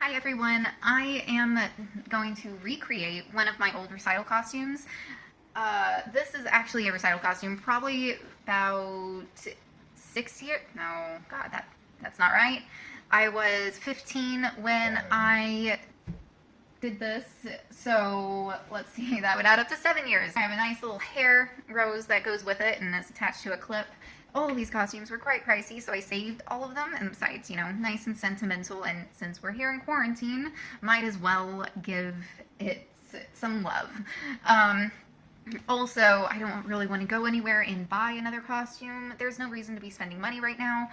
Hi everyone, I am going to recreate one of my old recital costumes. This is actually a recital costume, probably about 6 years, no, God, that's not right. I was 15 when I did this, so let's see, that would add up to 7 years. I have a nice little hair rose that goes with it and is attached to a clip. All of these costumes were quite pricey, so I saved all of them, and besides, you know, nice and sentimental, and since we're here in quarantine, might as well give it some love. Also, I don't really want to go anywhere and buy another costume. There's no reason to be spending money right now.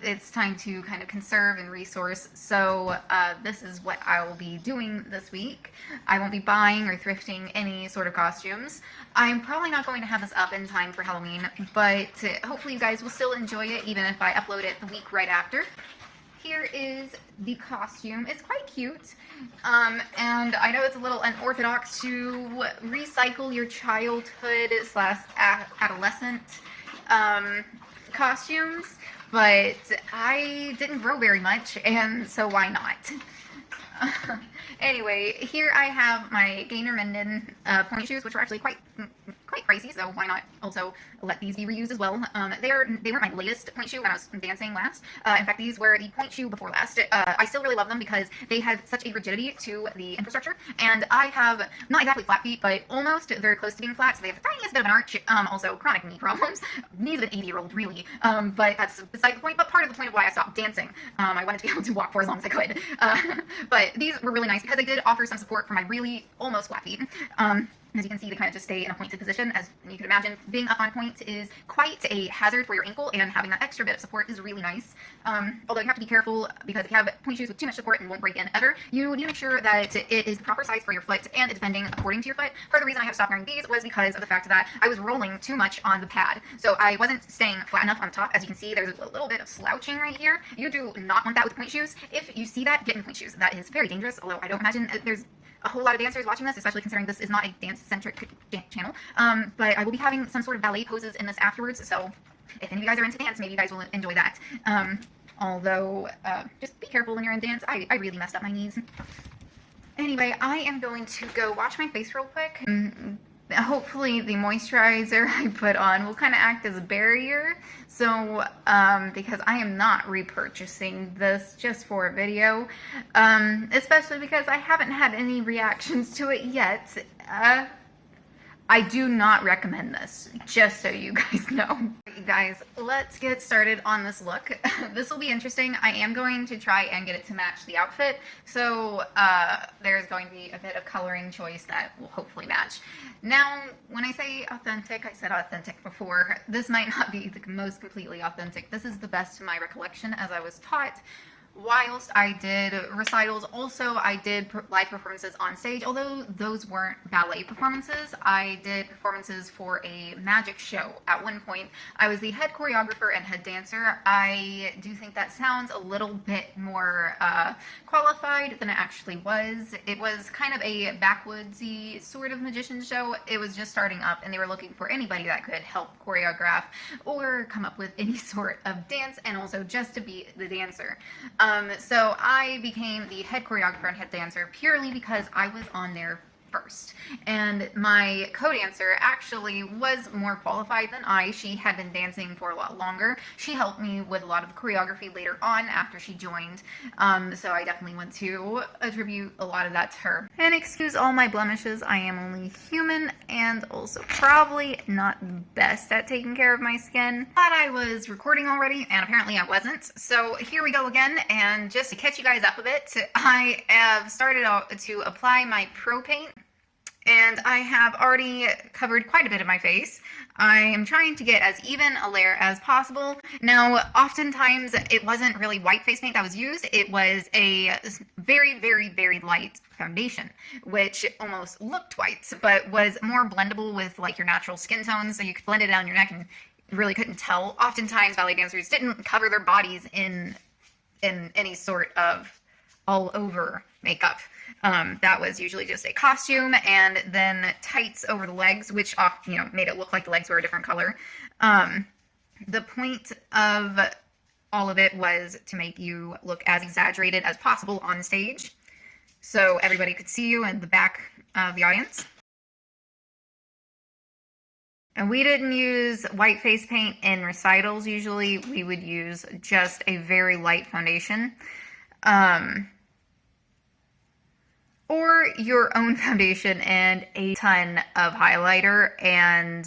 It's time to kind of conserve and resource, so this is what I will be doing this week. I won't be buying or thrifting any sort of costumes. I'm probably not going to have this up in time for Halloween, but hopefully you guys will still enjoy it even if I upload it the week right after. Here is the costume. It's quite cute, and I know it's a little unorthodox to recycle your childhood / adolescent costumes, but I didn't grow very much, and so why not? Anyway, here I have my Gainer Menden pointe shoes, which are actually quite pricey, so why not also let these be reused as well. They weren't my latest point shoe when I was dancing last. In fact, these were the point shoe before last. I still really love them because they had such a rigidity to the infrastructure, and I have not exactly flat feet, but almost very close to being flat, so they have the tiniest bit of an arch. Also, chronic knee problems. Knees of an 80-year-old, really. But that's beside the point, but part of the point of why I stopped dancing. I wanted to be able to walk for as long as I could. But these were really nice because they did offer some support for my really almost flat feet. As you can see, they kind of just stay in a pointed position. As you can imagine, being up on point is quite a hazard for your ankle, and having that extra bit of support is really nice. Although you have to be careful, because if you have point shoes with too much support and won't break in ever, you need to make sure that it is the proper size for your foot, and it's bending according to your foot. Part of the reason I had to stop wearing these was because of the fact that I was rolling too much on the pad. So I wasn't staying flat enough on top. As you can see, there's a little bit of slouching right here. You do not want that with point shoes. If you see that, get in point shoes. That is very dangerous, although I don't imagine there's a whole lot of dancers watching this, especially considering this is not a dance-centric channel. But I will be having some sort of ballet poses in this afterwards, so if any of you guys are into dance, maybe you guys will enjoy that. Although, just be careful when you're in dance. I really messed up my knees. Anyway, I am going to go wash my face real quick. Hopefully the moisturizer I put on will kind of act as a barrier, so because I am not repurchasing this just for a video, especially because I haven't had any reactions to it yet. I do not recommend this, just so you guys know. You guys, let's get started on this look. This will be interesting. I am going to try and get it to match the outfit, so there's going to be a bit of coloring choice that will hopefully match. Now, when I say authentic, I said authentic before. This might not be the most completely authentic. This is the best to my recollection as I was taught. Whilst I did recitals, also I did live performances on stage, although those weren't ballet performances. I did performances for a magic show. At one point, I was the head choreographer and head dancer. I do think that sounds a little bit more qualified than it actually was. It was kind of a backwoodsy sort of magician show. It was just starting up, and they were looking for anybody that could help choreograph or come up with any sort of dance, and also just to be the dancer. So I became the head choreographer and head dancer purely because I was on there first. And my co-dancer actually was more qualified than I. She had been dancing for a lot longer. She helped me with a lot of the choreography later on after she joined. So I definitely want to attribute a lot of that to her. And excuse all my blemishes, I am only human and also probably not the best at taking care of my skin. Thought I was recording already, and apparently I wasn't. So here we go again, and just to catch you guys up a bit, I have started out to apply my pro paint. And I have already covered quite a bit of my face. I am trying to get as even a layer as possible. Now, oftentimes it wasn't really white face paint that was used. It was a very, very, very light foundation, which almost looked white, but was more blendable with like your natural skin tone, so you could blend it down your neck and really couldn't tell. Oftentimes ballet dancers didn't cover their bodies in any sort of all over makeup. That was usually just a costume, and then tights over the legs, which made it look like the legs were a different color. The point of All of it was to make you look as exaggerated as possible on stage, so everybody could see you in the back of the audience. And we didn't use white face paint in recitals usually. We would use just a very light foundation. Or your own foundation and a ton of highlighter and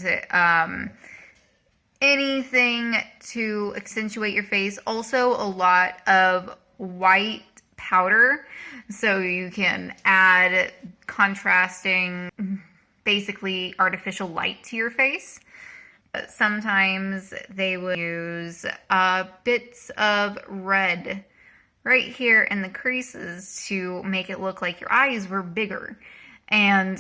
anything to accentuate your face. Also a lot of white powder, so you can add contrasting, basically artificial light to your face. Sometimes they would use bits of red right here in the creases to make it look like your eyes were bigger. And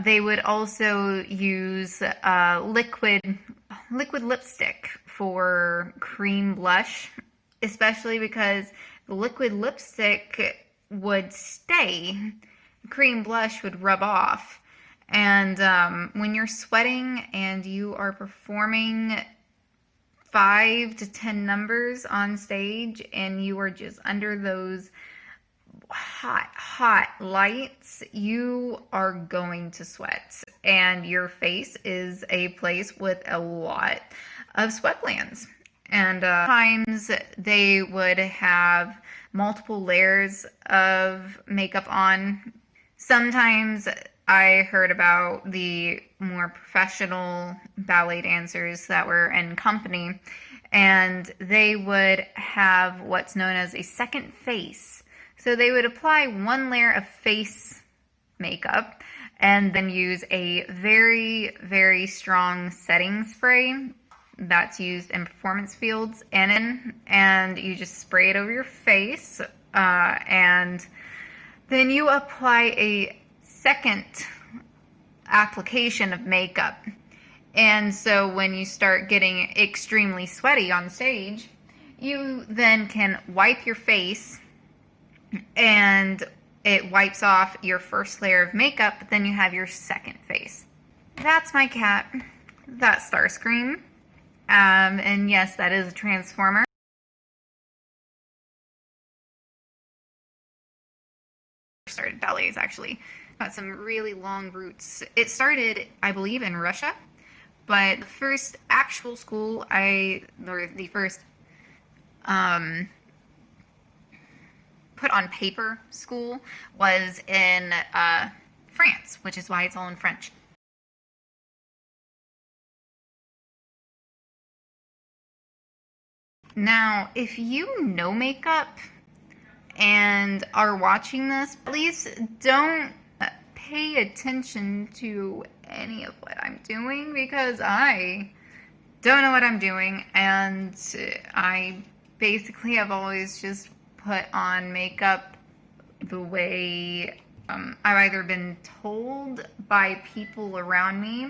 they would also use liquid lipstick for cream blush, especially because the liquid lipstick would stay. Cream blush would rub off. And when you're sweating and you are performing 5 to 10 numbers on stage and you are just under those hot lights, you are going to sweat. And your face is a place with a lot of sweat glands. And times they would have multiple layers of makeup on. Sometimes I heard about the more professional ballet dancers that were in company, and they would have what's known as a second face. So they would apply one layer of face makeup and then use a very, very strong setting spray that's used in performance fields and you just spray it over your face, and then you apply a second application of makeup. And so when you start getting extremely sweaty on stage, you then can wipe your face and it wipes off your first layer of makeup, but then you have your second face. That's my cat. That's Starscream. And yes, that is a transformer. Started ballets actually. Got some really long roots. It started, I believe, in Russia, but the first actual school the first put on paper school was in France, which is why it's all in French. Now, if you know makeup and are watching this, please don't pay attention to any of what I'm doing, because I don't know what I'm doing, and I basically have always just put on makeup the way I've either been told by people around me.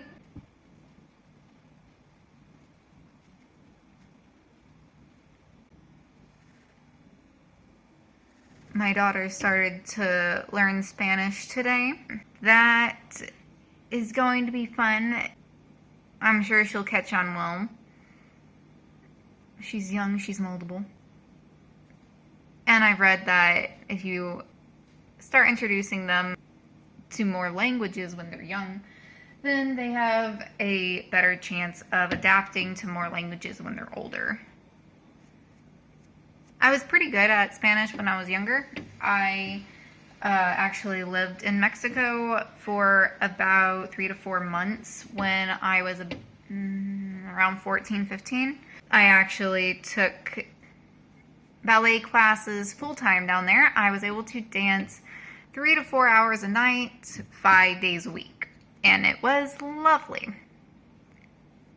My daughter started to learn Spanish today. That is going to be fun. I'm sure she'll catch on well. She's young, she's moldable. And I've read that if you start introducing them to more languages when they're young, then they have a better chance of adapting to more languages when they're older. I was pretty good at Spanish when I was younger. I actually lived in Mexico for about 3 to 4 months when I was around 14, 15. I actually took ballet classes full-time down there. I was able to dance 3 to 4 hours a night, 5 days a week. And it was lovely.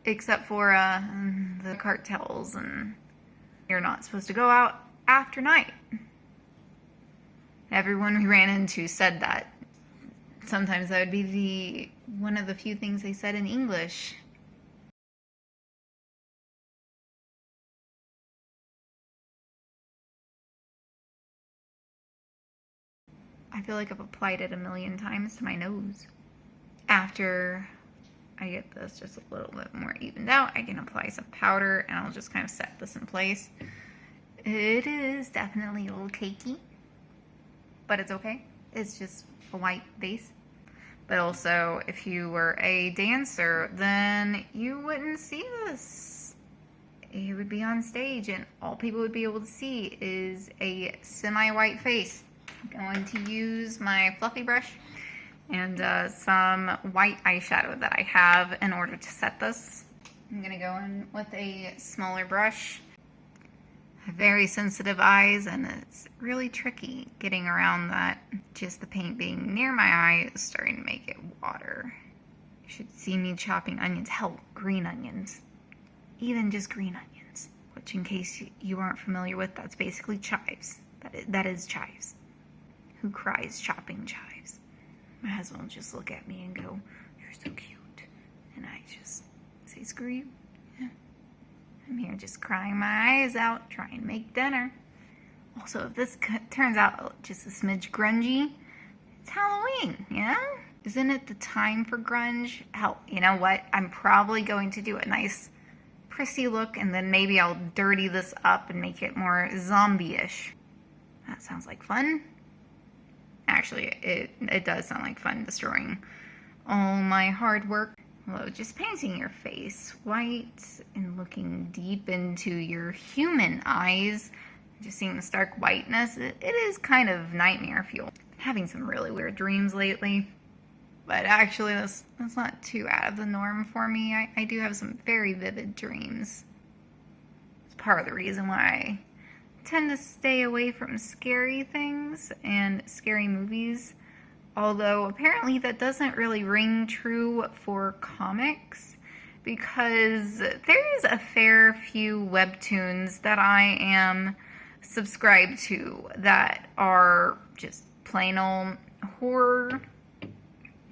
Except for the cartels, and you're not supposed to go out after night. Everyone we ran into said that. Sometimes that would be one of the few things they said in English. I feel like I've applied it a million times to my nose. After I get this just a little bit more evened out, I can apply some powder and I'll just kind of set this in place. It is definitely a little cakey, but it's okay. It's just a white base. But also, if you were a dancer, then you wouldn't see this. You would be on stage and all people would be able to see is a semi-white face. I'm going to use my fluffy brush and some white eyeshadow that I have in order to set this. I'm going to go in with a smaller brush. I have very sensitive eyes and it's really tricky getting around that. Just the paint being near my eye is starting to make it water. You should see me chopping onions. Hell, green onions. Even just green onions. Which, in case you aren't familiar with, that's basically chives. That is chives. Who cries chopping chives? My husband will just look at me and go, "You're so cute." And I just say, "Screw you." Yeah. I'm here just crying my eyes out, trying to make dinner. Also, if this turns out just a smidge grungy, it's Halloween, you know? Isn't it the time for grunge? Hell, you know what? I'm probably going to do a nice prissy look, and then maybe I'll dirty this up and make it more zombie-ish. That sounds like fun. Actually, it does sound like fun, destroying all my hard work. Well, just painting your face white and looking deep into your human eyes, just seeing the stark whiteness, it is kind of nightmare fuel. Having some really weird dreams lately, but actually that's not too out of the norm for me. I do have some very vivid dreams. It's part of the reason why I tend to stay away from scary things and scary movies. Although apparently that doesn't really ring true for comics, because there's a fair few webtoons that I am subscribed to that are just plain old horror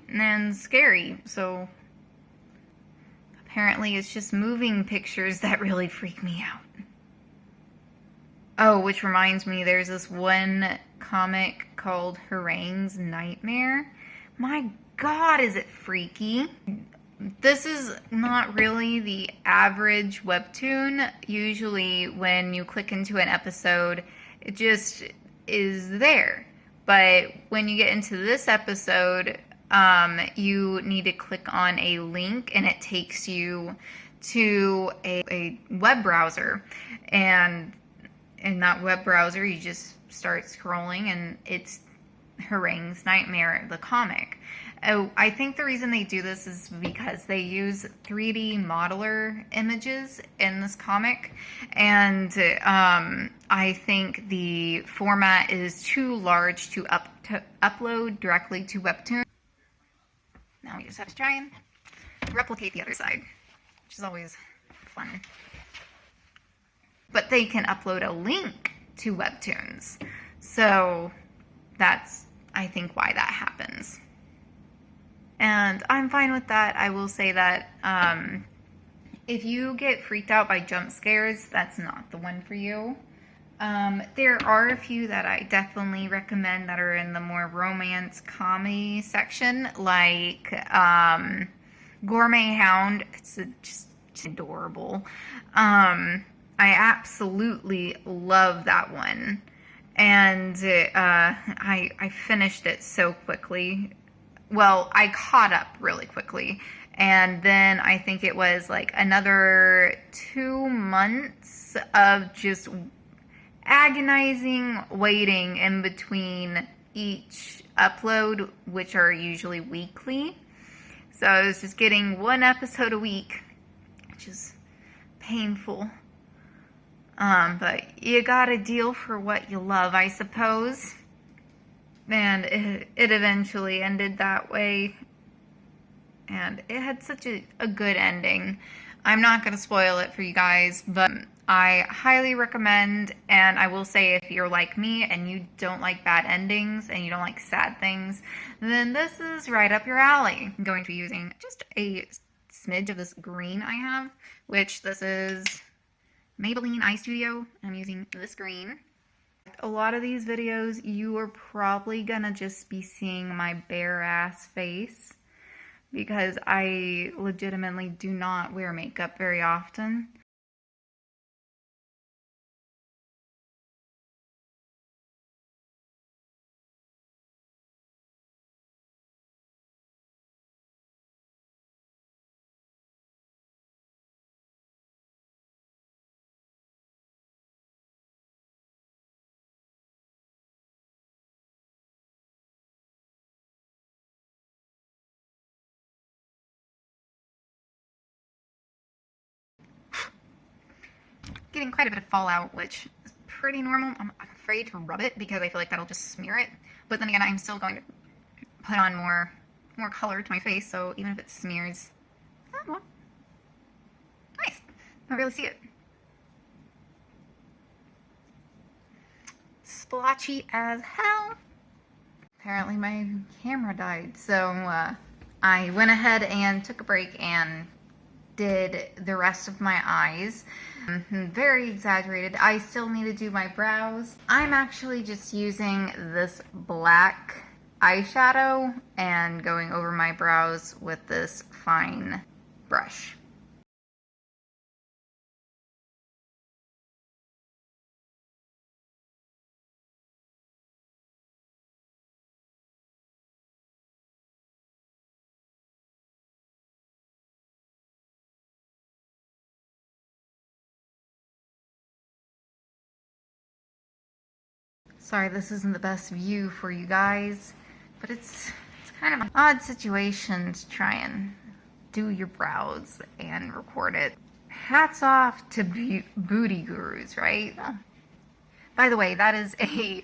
and scary. So apparently it's just moving pictures that really freak me out. Oh, which reminds me, there's this one comic called Harangue's Nightmare. My God, is it freaky? This is not really the average webtoon. Usually when you click into an episode, it just is there. But when you get into this episode, you need to click on a link and it takes you to a web browser. And in that web browser, you just start scrolling and it's Harangue's Nightmare, the comic. Oh, I think the reason they do this is because they use 3D modeler images in this comic, and I think the format is too large to upload directly to Webtoon. Now we just have to try and replicate the other side, which is always fun. But they can upload a link to Webtoons, so that's, I think, why that happens. And I'm fine with that. I will say that if you get freaked out by jump scares, that's not the one for you. There are a few that I definitely recommend that are in the more romance comedy section, like Gourmet Hound. It's just adorable. I absolutely love that one. And I finished it so quickly. Well, I caught up really quickly, and then I think it was like another 2 months of just agonizing waiting in between each upload, which are usually weekly. So I was just getting one episode a week, which is painful. But you gotta deal for what you love, I suppose. And it eventually ended that way. And it had such a good ending. I'm not going to spoil it for you guys, but I highly recommend. And I will say, if you're like me and you don't like bad endings and you don't like sad things, then this is right up your alley. I'm going to be using just a smidge of this green I have, which this is Maybelline Eye Studio. I'm using this green. A lot of these videos, you are probably gonna just be seeing my bare ass face, because I legitimately do not wear makeup very often. getting quite a bit of fallout, which is pretty normal. I'm afraid to rub it because I feel like that'll just smear it. But then again, I'm still going to put on more color to my face, so even if it smears, oh, well, nice. I don't really see it. Splotchy as hell. Apparently my camera died, so I went ahead and took a break and did the rest of my eyes. Very exaggerated. I still need to do my brows. I'm actually just using this black eyeshadow and going over my brows with this fine brush. Sorry, this isn't the best view for you guys, but it's kind of an odd situation to try and do your brows and record it. Hats off to booty gurus, right? By the way, that is a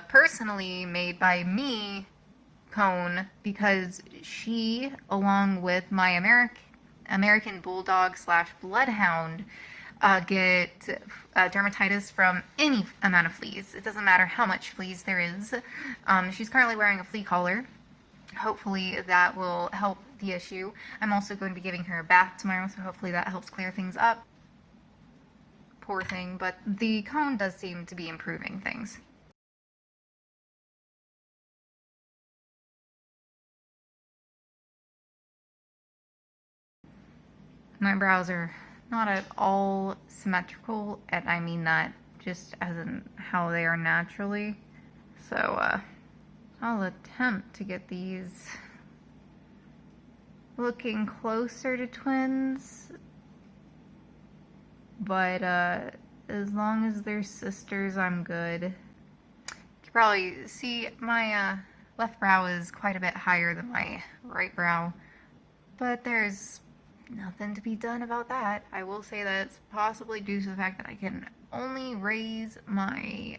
personally made by me cone because she, along with my American Bulldog / Bloodhound, get dermatitis from any amount of fleas. It doesn't matter how much fleas there is. She's currently wearing a flea collar. Hopefully that will help the issue. I'm also going to be giving her a bath tomorrow, so hopefully that helps clear things up. Poor thing, but the cone does seem to be improving things. My brows are not at all symmetrical, and I mean that just as in how they are naturally. So I'll attempt to get these looking closer to twins, but as long as they're sisters, I'm good. You can probably see my left brow is quite a bit higher than my right brow, but there's nothing to be done about that. I will say that it's possibly due to the fact that I can only raise my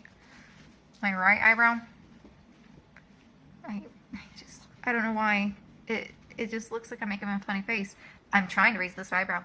right eyebrow. I don't know why. It just looks like I'm making a funny face. I'm trying to raise this eyebrow.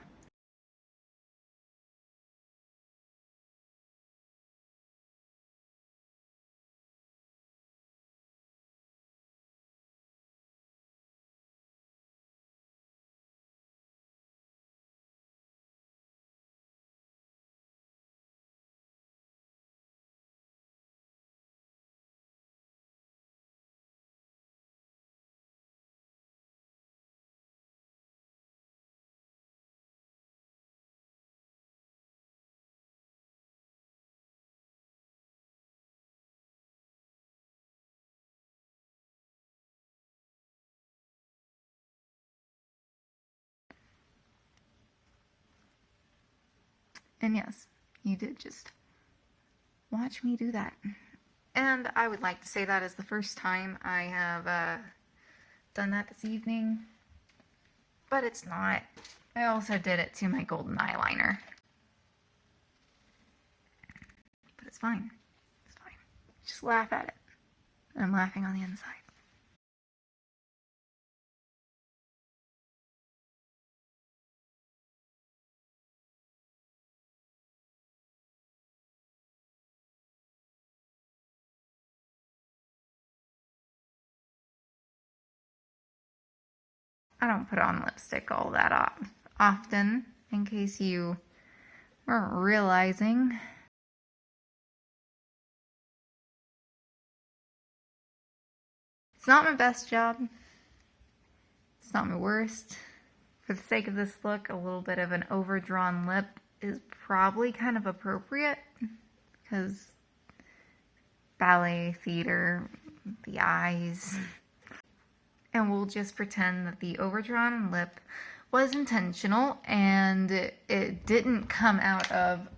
And yes, you did just watch me do that. And I would like to say that is the first time I have done that this evening. But it's not. I also did it to my golden eyeliner. But it's fine. It's fine. Just laugh at it. I'm laughing on the inside. I don't put on lipstick all that often, in case you weren't realizing. It's not my best job. It's not my worst. For the sake of this look, a little bit of an overdrawn lip is probably kind of appropriate, because ballet, theater, the eyes. And we'll just pretend that the overdrawn lip was intentional and it didn't come out of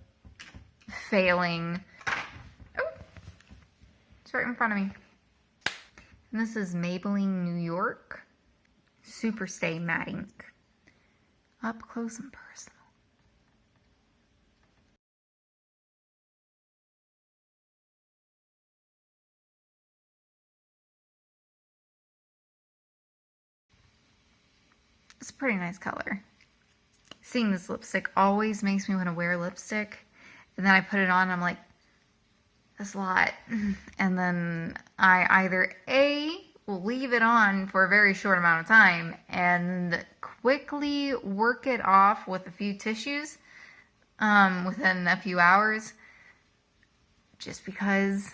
failing. Oh, it's right in front of me. And this is Maybelline New York Super Stay Matte Ink. Up close and personal. It's a pretty nice color. Seeing this lipstick always makes me want to wear lipstick. And then I put it on and I'm like, that's a lot. And then I either A, will leave it on for a very short amount of time and quickly work it off with a few tissues within a few hours, just because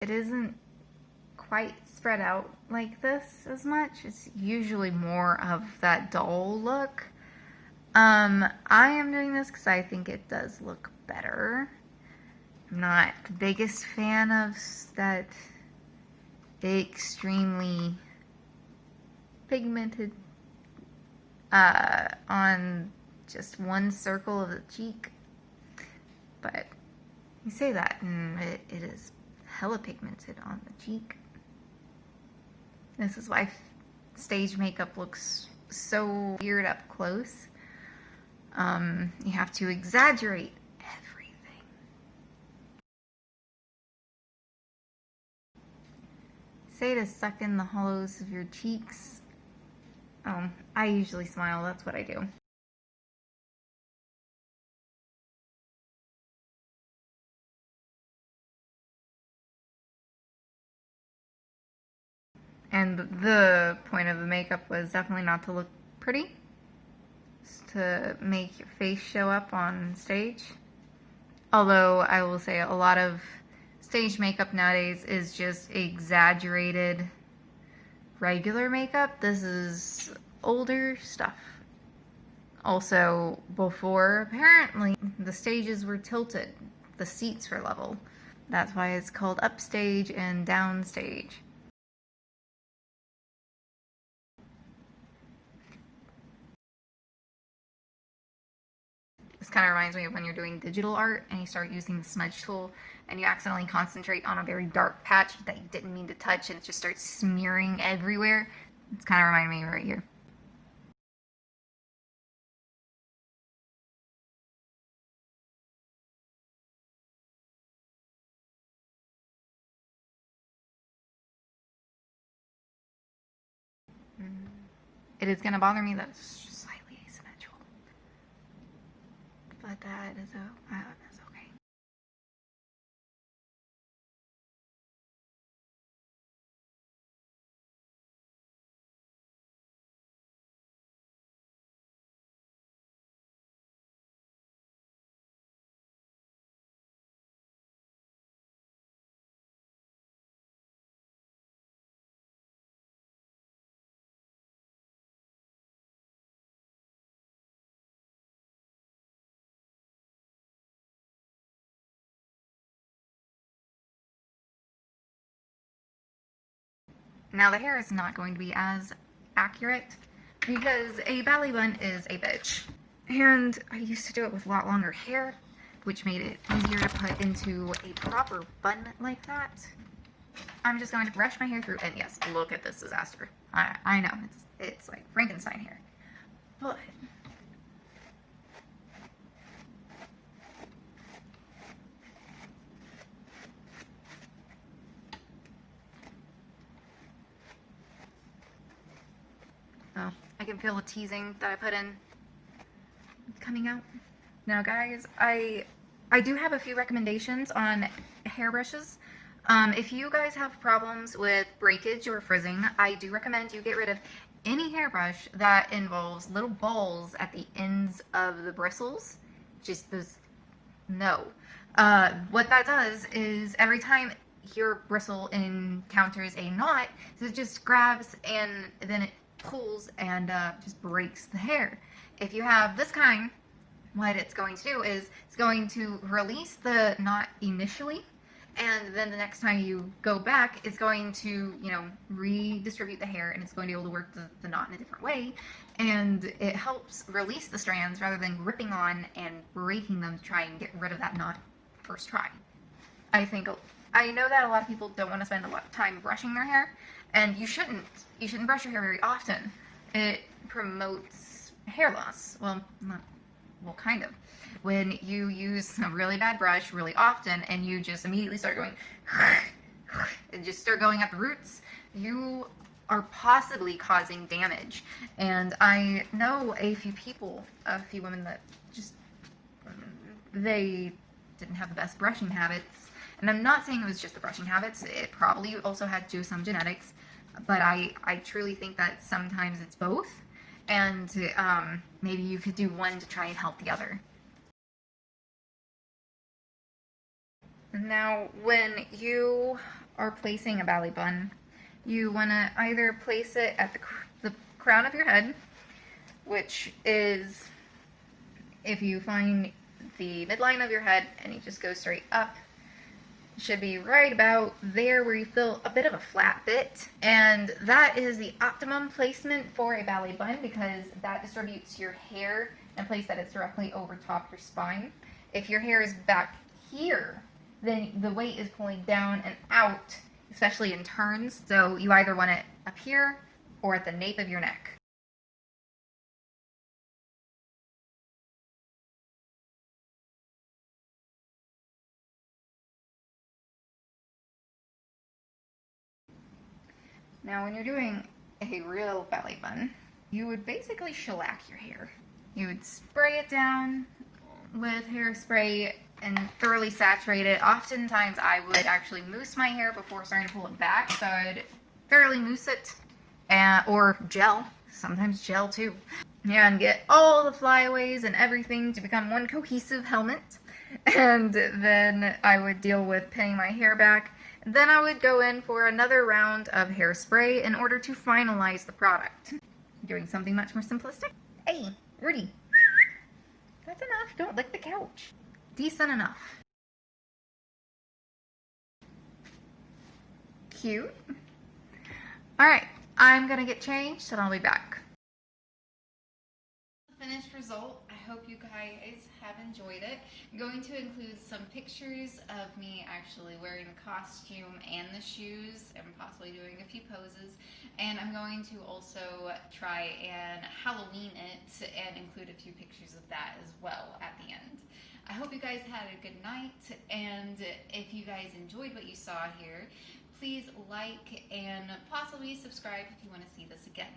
it isn't quite spread out like this as much. It's usually more of that dull look. I am doing this because I think it does look better. I'm not the biggest fan of that extremely pigmented on just one circle of the cheek, but you say that and it is hella pigmented on the cheek. This is why stage makeup looks so weird up close. You have to exaggerate everything. Say to suck in the hollows of your cheeks. Oh, I usually smile, that's what I do. And the point of the makeup was definitely not to look pretty. It's to make your face show up on stage. Although I will say a lot of stage makeup nowadays is just exaggerated regular makeup. This is older stuff. Also, before, apparently, the stages were tilted. The seats were level. That's why it's called upstage and downstage. This kind of reminds me of when you're doing digital art and you start using the smudge tool and you accidentally concentrate on a very dark patch that you didn't mean to touch and it just starts smearing everywhere. It's kind of reminding me right here. It is going to bother me that it's just slightly asymmetrical. But that is that's okay. Now the hair is not going to be as accurate because a ballet bun is a bitch. And I used to do it with a lot longer hair, which made it easier to put into a proper bun like that. I'm just going to brush my hair through, and yes, look at this disaster. I know, it's like Frankenstein hair. But oh, I can feel the teasing that I put in. It's coming out. Now guys, I do have a few recommendations on hairbrushes. If you guys have problems with breakage or frizzing, I do recommend you get rid of any hairbrush that involves little balls at the ends of the bristles. Just those, no. What that does is every time your bristle encounters a knot, it just grabs and then it pulls and just breaks the hair. If you have this kind, what it's going to do is it's going to release the knot initially, and then the next time you go back, it's going to, you know, redistribute the hair, and it's going to be able to work the knot in a different way, and it helps release the strands rather than gripping on and breaking them to try and get rid of that knot first try. I know that a lot of people don't want to spend a lot of time brushing their hair, and you shouldn't brush your hair very often. It promotes hair loss. Well, not Well, kind of. When you use a really bad brush really often and you just immediately start going and just start going at the roots, you are possibly causing damage. And I know a few people, a few women that just, they didn't have the best brushing habits. And I'm not saying it was just the brushing habits. It probably also had to do with some genetics. But I truly think that sometimes it's both. And maybe you could do one to try and help the other. Now, when you are placing a ballet bun, you want to either place it at the crown of your head, which is, if you find the midline of your head and you just go straight up, it should be right about there where you feel a bit of a flat bit. And that is the optimum placement for a ballet bun because that distributes your hair in a place that is directly over top your spine. If your hair is back here, then the weight is pulling down and out, especially in turns. So you either want it up here or at the nape of your neck. Now when you're doing a real ballet bun, you would basically shellac your hair. You would spray it down with hairspray and thoroughly saturate it. Oftentimes I would actually mousse my hair before starting to pull it back, so I'd thoroughly mousse it, or gel, sometimes gel too, and get all the flyaways and everything to become one cohesive helmet. And then I would deal with pinning my hair back. Then I would go in for another round of hairspray in order to finalize the product. Doing something much more simplistic. Hey, Rudy, that's enough. Don't lick the couch. Decent enough. Cute. Alright, I'm gonna get changed and I'll be back. Finished result. I hope you guys have enjoyed it. I'm going to include some pictures of me actually wearing the costume and the shoes and possibly doing a few poses. And I'm going to also try and Halloween it and include a few pictures of that as well at the end. I hope you guys had a good night, and if you guys enjoyed what you saw here, please like and possibly subscribe if you want to see this again.